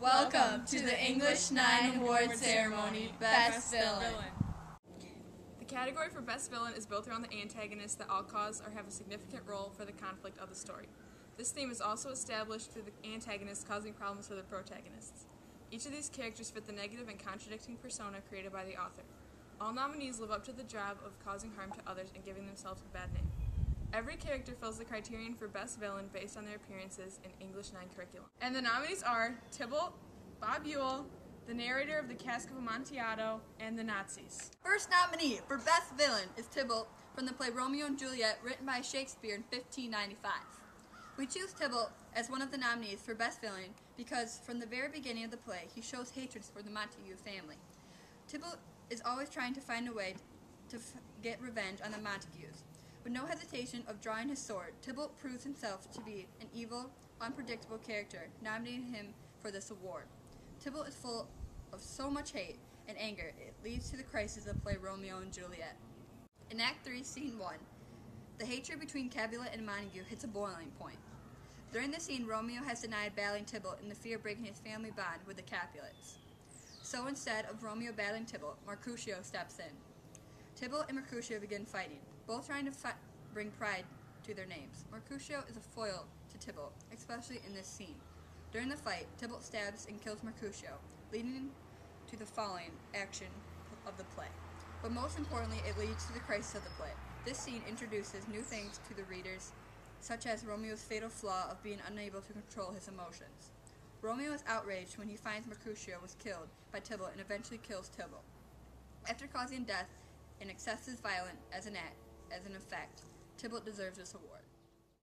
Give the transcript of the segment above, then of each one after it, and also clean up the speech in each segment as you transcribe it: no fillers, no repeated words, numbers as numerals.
Welcome to the English 9 Award Ceremony, Best Villain. The category for Best Villain is built around the antagonists that all cause or have a significant role for the conflict of the story. This theme is also established through the antagonists causing problems for the protagonists. Each of these characters fit the negative and contradicting persona created by the author. All nominees live up to the job of causing harm to others and giving themselves a bad name. Every character fills the criterion for Best Villain based on their appearances in English 9 curriculum. And the nominees are Tybalt, Bob Ewell, the narrator of The Cask of Amontillado, and the Nazis. First nominee for Best Villain is Tybalt from the play Romeo and Juliet, written by Shakespeare in 1595. We choose Tybalt as one of the nominees for Best Villain because from the very beginning of the play, he shows hatred for the Montague family. Tybalt is always trying to find a way to get revenge on the Montagues. With no hesitation of drawing his sword, Tybalt proves himself to be an evil, unpredictable character, nominating him for this award. Tybalt is full of so much hate and anger, it leads to the crisis of the play Romeo and Juliet. In Act 3, Scene 1, the hatred between Capulet and Montague hits a boiling point. During the scene, Romeo has denied battling Tybalt in the fear of breaking his family bond with the Capulets. So instead of Romeo battling Tybalt, Mercutio steps in. Tybalt and Mercutio begin fighting, both trying to bring pride to their names. Mercutio is a foil to Tybalt, especially in this scene. During the fight, Tybalt stabs and kills Mercutio, leading to the falling action of the play. But most importantly, it leads to the crisis of the play. This scene introduces new things to the readers, such as Romeo's fatal flaw of being unable to control his emotions. Romeo is outraged when he finds Mercutio was killed by Tybalt and eventually kills Tybalt. After causing death and excessive violence as an effect, Tybalt deserves this award.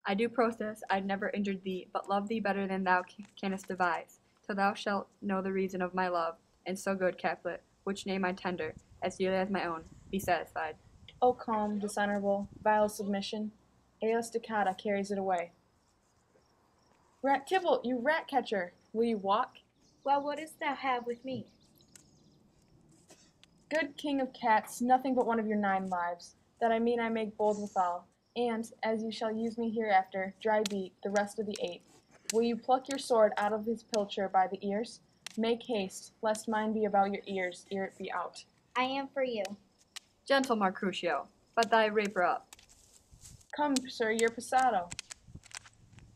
I do protest I'd never injured thee, but love thee better than thou canst devise, till thou shalt know the reason of my love, and so good, Capulet, which name I tender, as dearly as my own, be satisfied. O calm, dishonorable, vile submission, Eos Toccata carries it away. Tybalt, you rat catcher, will you walk? Well, what dost thou have with me? Good king of cats, nothing but one of your 9 lives, that I mean I make bold withal, and, as you shall use me hereafter, dry beat the rest of the 8. Will you pluck your sword out of his pilcher by the ears? Make haste, lest mine be about your ears, ere it be out. I am for you. Gentle Mercutio, but thy rapier up. Come, sir, your passado.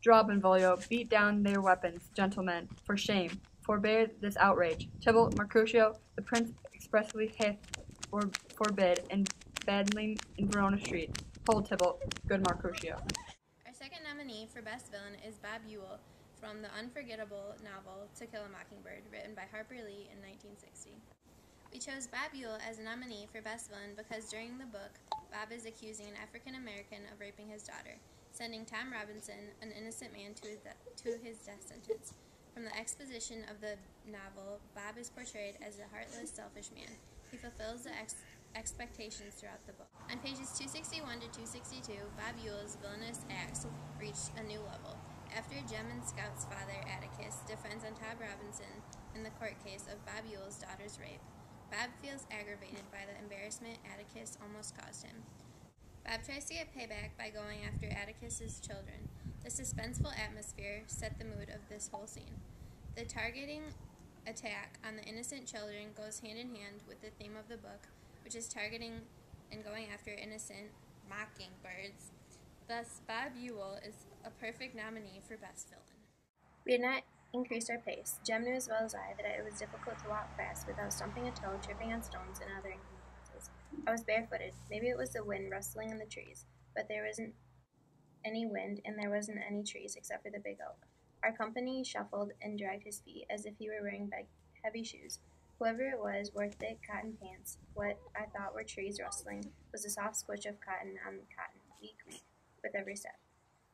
Draw, Benvolio, beat down their weapons, gentlemen, for shame. Forbear this outrage. Tybalt, Mercutio, the prince expressly hath forbid in battling in Verona street. Hold, Tybalt, good Mercutio. Our second nominee for Best Villain is Bob Ewell from the unforgettable novel To Kill a Mockingbird, written by Harper Lee in 1960. We chose Bob Ewell as a nominee for Best Villain because during the book, Bob is accusing an African American of raping his daughter, sending Tom Robinson, an innocent man, to his death sentence. From the exposition of the novel, Bob is portrayed as a heartless, selfish man. He fulfills the expectations throughout the book. On pages 261 to 262, Bob Ewell's villainous acts reached a new level. After Jem and Scout's father, Atticus, defends on Tom Robinson in the court case of Bob Ewell's daughter's rape, Bob feels aggravated by the embarrassment Atticus almost caused him. Bob tries to get payback by going after Atticus's children. The suspenseful atmosphere set the mood of this whole scene. The targeting attack on the innocent children goes hand in hand with the theme of the book, which is targeting and going after innocent mockingbirds. Thus, Bob Ewell is a perfect nominee for Best Villain. We had not increased our pace. Jem knew as well as I that it was difficult to walk fast without stumping a toe, tripping on stones, and other inconveniences. I was barefooted. Maybe it was the wind rustling in the trees, but there wasn't any wind, and there wasn't any trees except for the big oak. Our company shuffled and dragged his feet as if he were wearing heavy shoes. Whoever it was wore thick cotton pants. What I thought were trees rustling was a soft squish of cotton on cotton, weak with every step.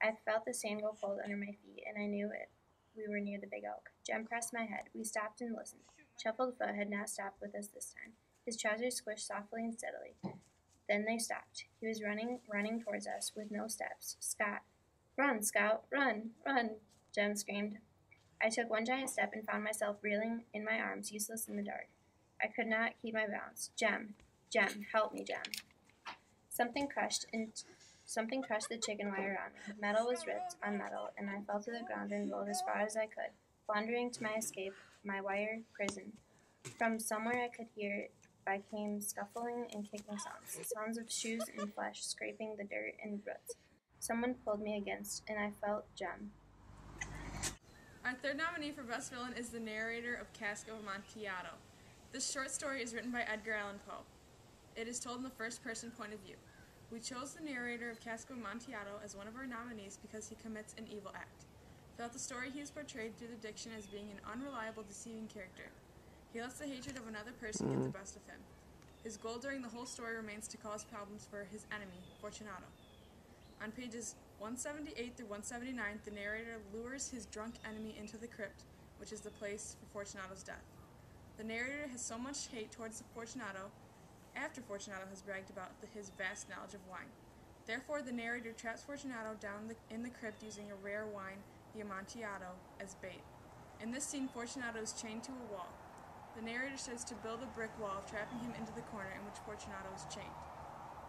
I felt the sand go cold under my feet, and I knew it. We were near the big oak. Jem pressed my head. We stopped and listened. Shuffled Foot had not stopped with us this time. His trousers squished softly and steadily. Then they stopped. He was running towards us with no steps. Scott. Run, Scout, run, run, Jem screamed. I took one giant step and found myself reeling in my arms, useless in the dark. I could not keep my balance. Jem, help me, Jem. Something crushed the chicken wire around me. Metal was ripped on metal, and I fell to the ground and rolled as far as I could. Floundering to my escape, my wire prison. From somewhere I could hear I came scuffling and kicking sounds of shoes and flesh scraping the dirt and roots. Someone pulled me against, and I felt Jem. Our third nominee for Best Villain is the narrator of Cask of Amontillado. This short story is written by Edgar Allan Poe. It is told in the first-person point of view. We chose the narrator of Cask of Amontillado as one of our nominees because he commits an evil act. Throughout the story, he is portrayed through the diction as being an unreliable, deceiving character. He lets the hatred of another person get the best of him. His goal during the whole story remains to cause problems for his enemy, Fortunato. On pages 178 through 179, the narrator lures his drunk enemy into the crypt, which is the place for Fortunato's death. The narrator has so much hate towards Fortunato after Fortunato has bragged about his vast knowledge of wine. Therefore, the narrator traps Fortunato down in the crypt using a rare wine, the Amontillado, as bait. In this scene, Fortunato is chained to a wall. The narrator says to build a brick wall, trapping him into the corner in which Fortunato is chained.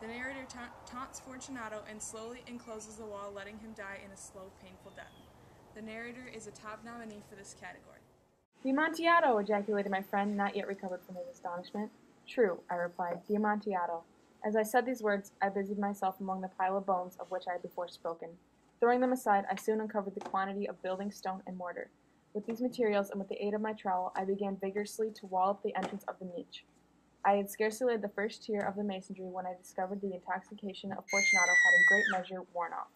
The narrator taunts Fortunato and slowly encloses the wall, letting him die in a slow, painful death. The narrator is a top nominee for this category. The Amontillado, ejaculated my friend, not yet recovered from his astonishment. True, I replied, the Amontillado. As I said these words, I busied myself among the pile of bones of which I had before spoken. Throwing them aside, I soon uncovered the quantity of building stone and mortar. With these materials, and with the aid of my trowel, I began vigorously to wall up the entrance of the niche. I had scarcely laid the first tier of the masonry when I discovered the intoxication of Fortunato had in great measure worn off.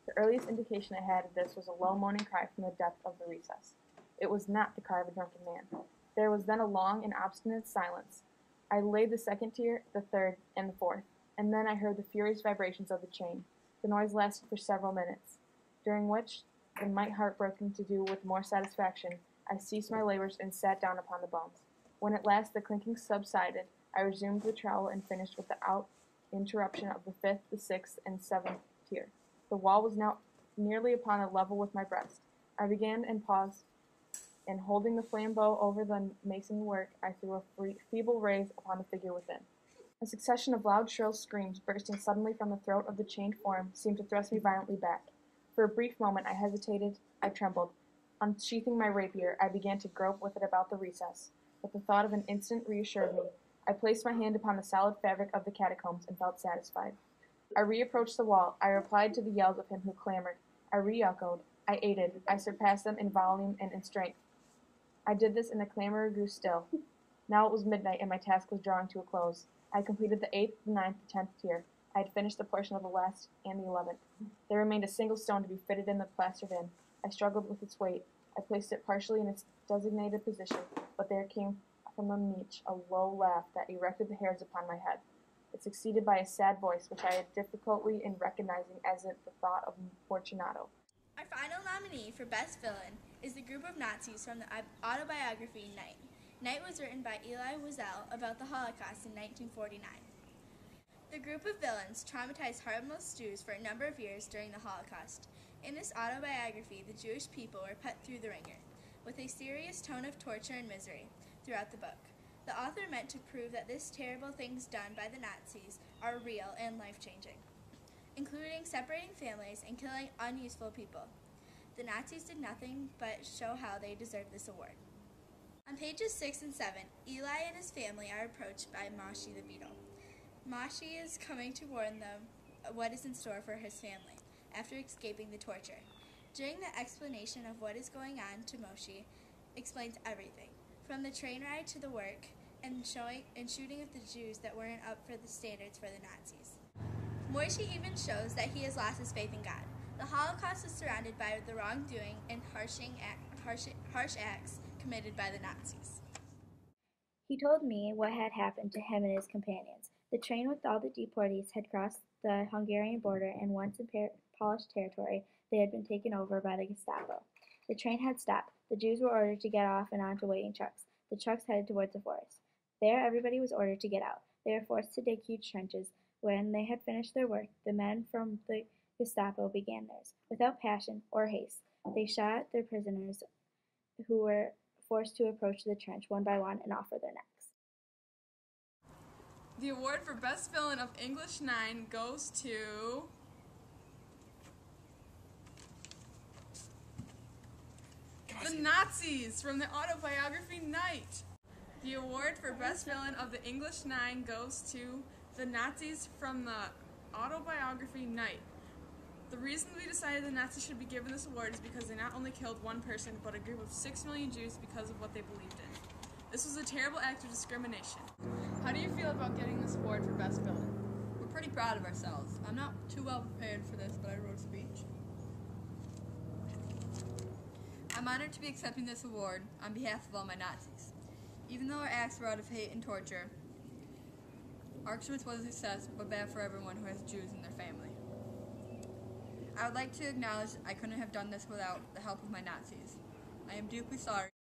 The earliest indication I had of this was a low moaning cry from the depth of the recess. It was not the cry of a drunken man. There was then a long and obstinate silence. I laid the second tier, the third, and the fourth, and then I heard the furious vibrations of the chain. The noise lasted for several minutes, during which, and my heart broken to do with more satisfaction, I ceased my labors and sat down upon the bones. When at last the clinking subsided, I resumed the trowel and finished without interruption of the fifth, the sixth, and seventh tier. The wall was now nearly upon a level with my breast. I began and paused, and holding the flambeau over the mason work, I threw a feeble rays upon the figure within. A succession of loud, shrill screams, bursting suddenly from the throat of the chained form, seemed to thrust me violently back. For a brief moment I hesitated, I trembled. Unsheathing my rapier, I began to grope with it about the recess, but the thought of an instant reassured me. I placed my hand upon the solid fabric of the catacombs and felt satisfied. I reapproached the wall. I replied to the yells of him who clamored. I re-echoed. I aided. I surpassed them in volume and in strength. I did this, and the clamor grew still. Now it was midnight, and my task was drawing to a close. I had completed the 8th, the 9th, the 10th tier. I had finished the portion of the last and the 11th. There remained a single stone to be fitted in and plastered in. I struggled with its weight. I placed it partially in its designated position, but there came from the niche a low laugh that erected the hairs upon my head. It succeeded by a sad voice, which I had difficulty in recognizing as it the thought of Fortunato. Our final nominee for Best Villain is the group of Nazis from the autobiography Night. Night was written by Elie Wiesel about the Holocaust in 1949. The group of villains traumatized harmless Jews for a number of years during the Holocaust. In this autobiography, the Jewish people were put through the ringer, with a serious tone of torture and misery throughout the book. The author meant to prove that these terrible things done by the Nazis are real and life-changing, including separating families and killing unuseful people. The Nazis did nothing but show how they deserved this award. On pages 6 and 7, Eli and his family are approached by Moshi the beetle. Moshi is coming to warn them what is in store for his family after escaping the torture. During the explanation of what is going on, to Moshi explains everything, from the train ride to the work and shooting of the Jews that weren't up for the standards for the Nazis. Moshi even shows that he has lost his faith in God. The Holocaust is surrounded by the wrongdoing and harsh acts committed by the Nazis. He told me what had happened to him and his companions. The train with all the deportees had crossed the Hungarian border, and once in Polish territory, they had been taken over by the Gestapo. The train had stopped. The Jews were ordered to get off and onto waiting trucks. The trucks headed towards the forest. There, everybody was ordered to get out. They were forced to dig huge trenches. When they had finished their work, the men from the Gestapo began theirs. Without passion or haste, they shot their prisoners who were forced to approach the trench one by one and offer their necks. The award for Best Villain of English 9 goes to... The Nazis from the autobiography Night. The award for Best Villain of the English Nine goes to The Nazis from the autobiography Night. The reason we decided the Nazis should be given this award is because they not only killed one person, but a group of 6 million Jews because of what they believed in. This was a terrible act of discrimination. How do you feel about getting this award for Best Villain? We're pretty proud of ourselves. I'm not too well prepared for this, but I wrote a speech. I'm honored to be accepting this award on behalf of all my Nazis. Even though our acts were out of hate and torture, Auschwitz was a success, but bad for everyone who has Jews in their family. I would like to acknowledge I couldn't have done this without the help of my Nazis. I am deeply sorry.